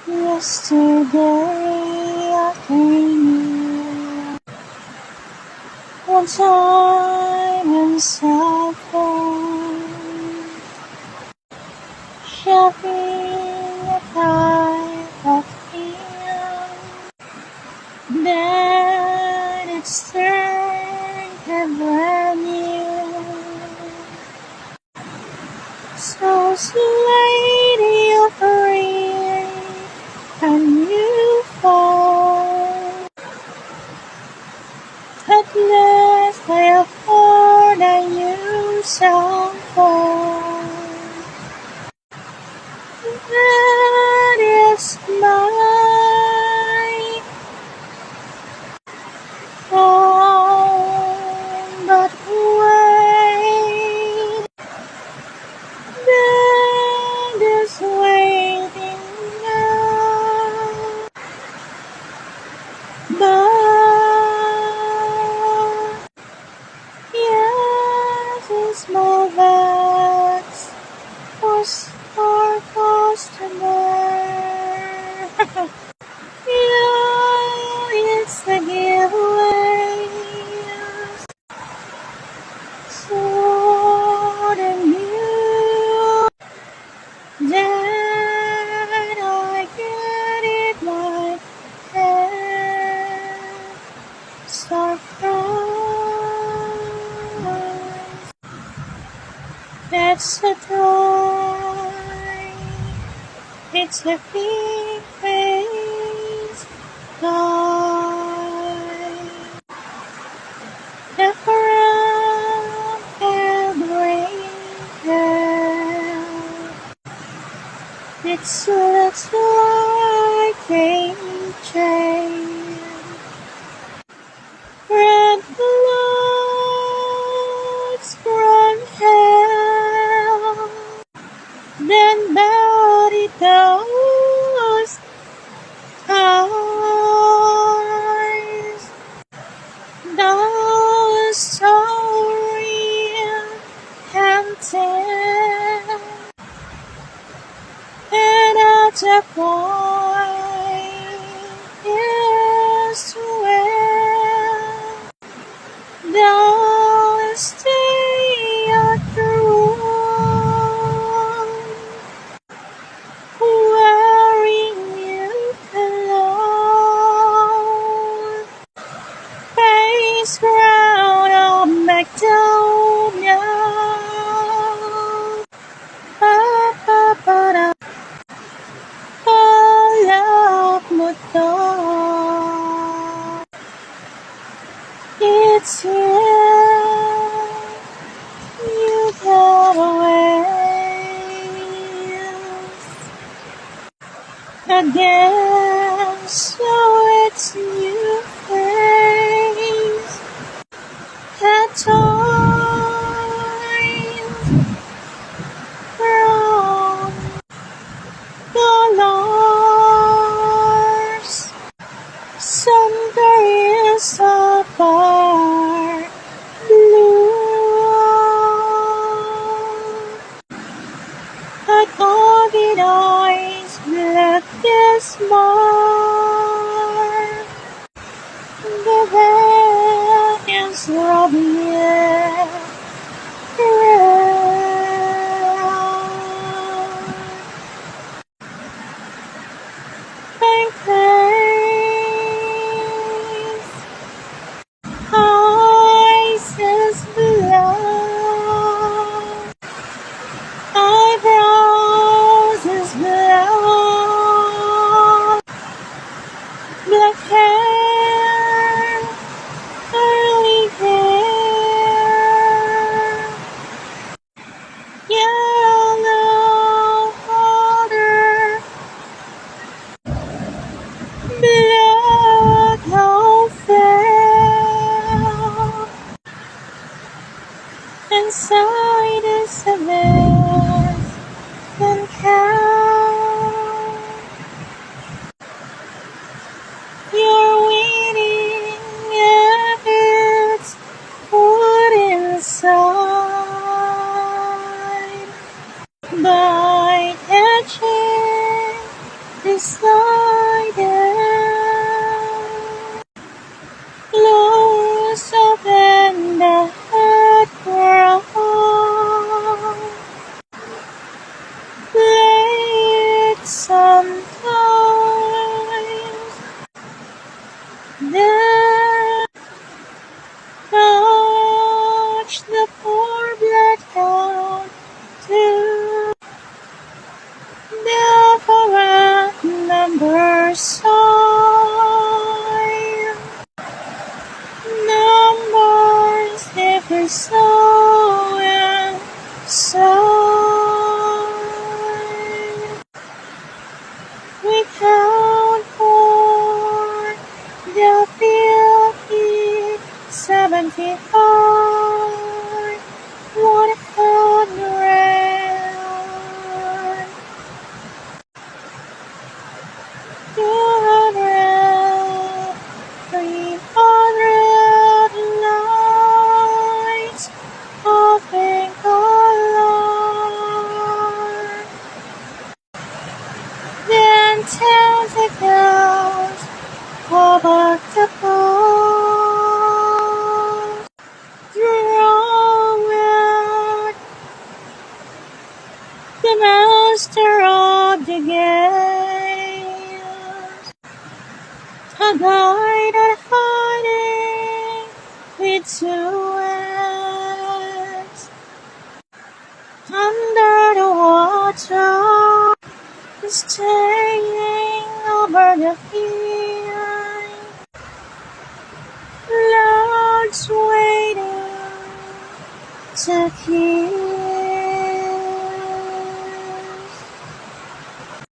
Yesterday I came here one time and suffered, shoving a type of him. Then it's turned and brand new. So slowly you'll free and you fall. At last I afford that you shall fall. That is my fault, but wait, that is waiting now. But yes, it's my bags was our customer. Yeah, it's a giveaway. So then you that I get it my head surprise. That's a toy. It's a big face toy. The front and breaker. It looks like a chain. Red blood's from hell. Then body those eyes. Those story and tell. And at a point is where they'll stay after all, wearing new clothes, face crown of Magnolia. Ba-ba-ba-da. Alam mo to, it's here, you got away again, so it's new face at times from dollars. Somewhere is a bar blue. At all the eyes black as mark. The bed is rubbing my face. Eyes is blood. Eyebrows is blood. Black hair, curly hair. Yellow powder. decided, closer than the head grows. Play it sometimes, then touch the poor blood count to never outnumber sign. Numbers every so and so. We count for the 75, 100, 200, 300 lights of pink color. Then tentacles of octopus draw out the master of the gales, a guide hiding with sweat under the water, staying over the field, clouds waiting to kill.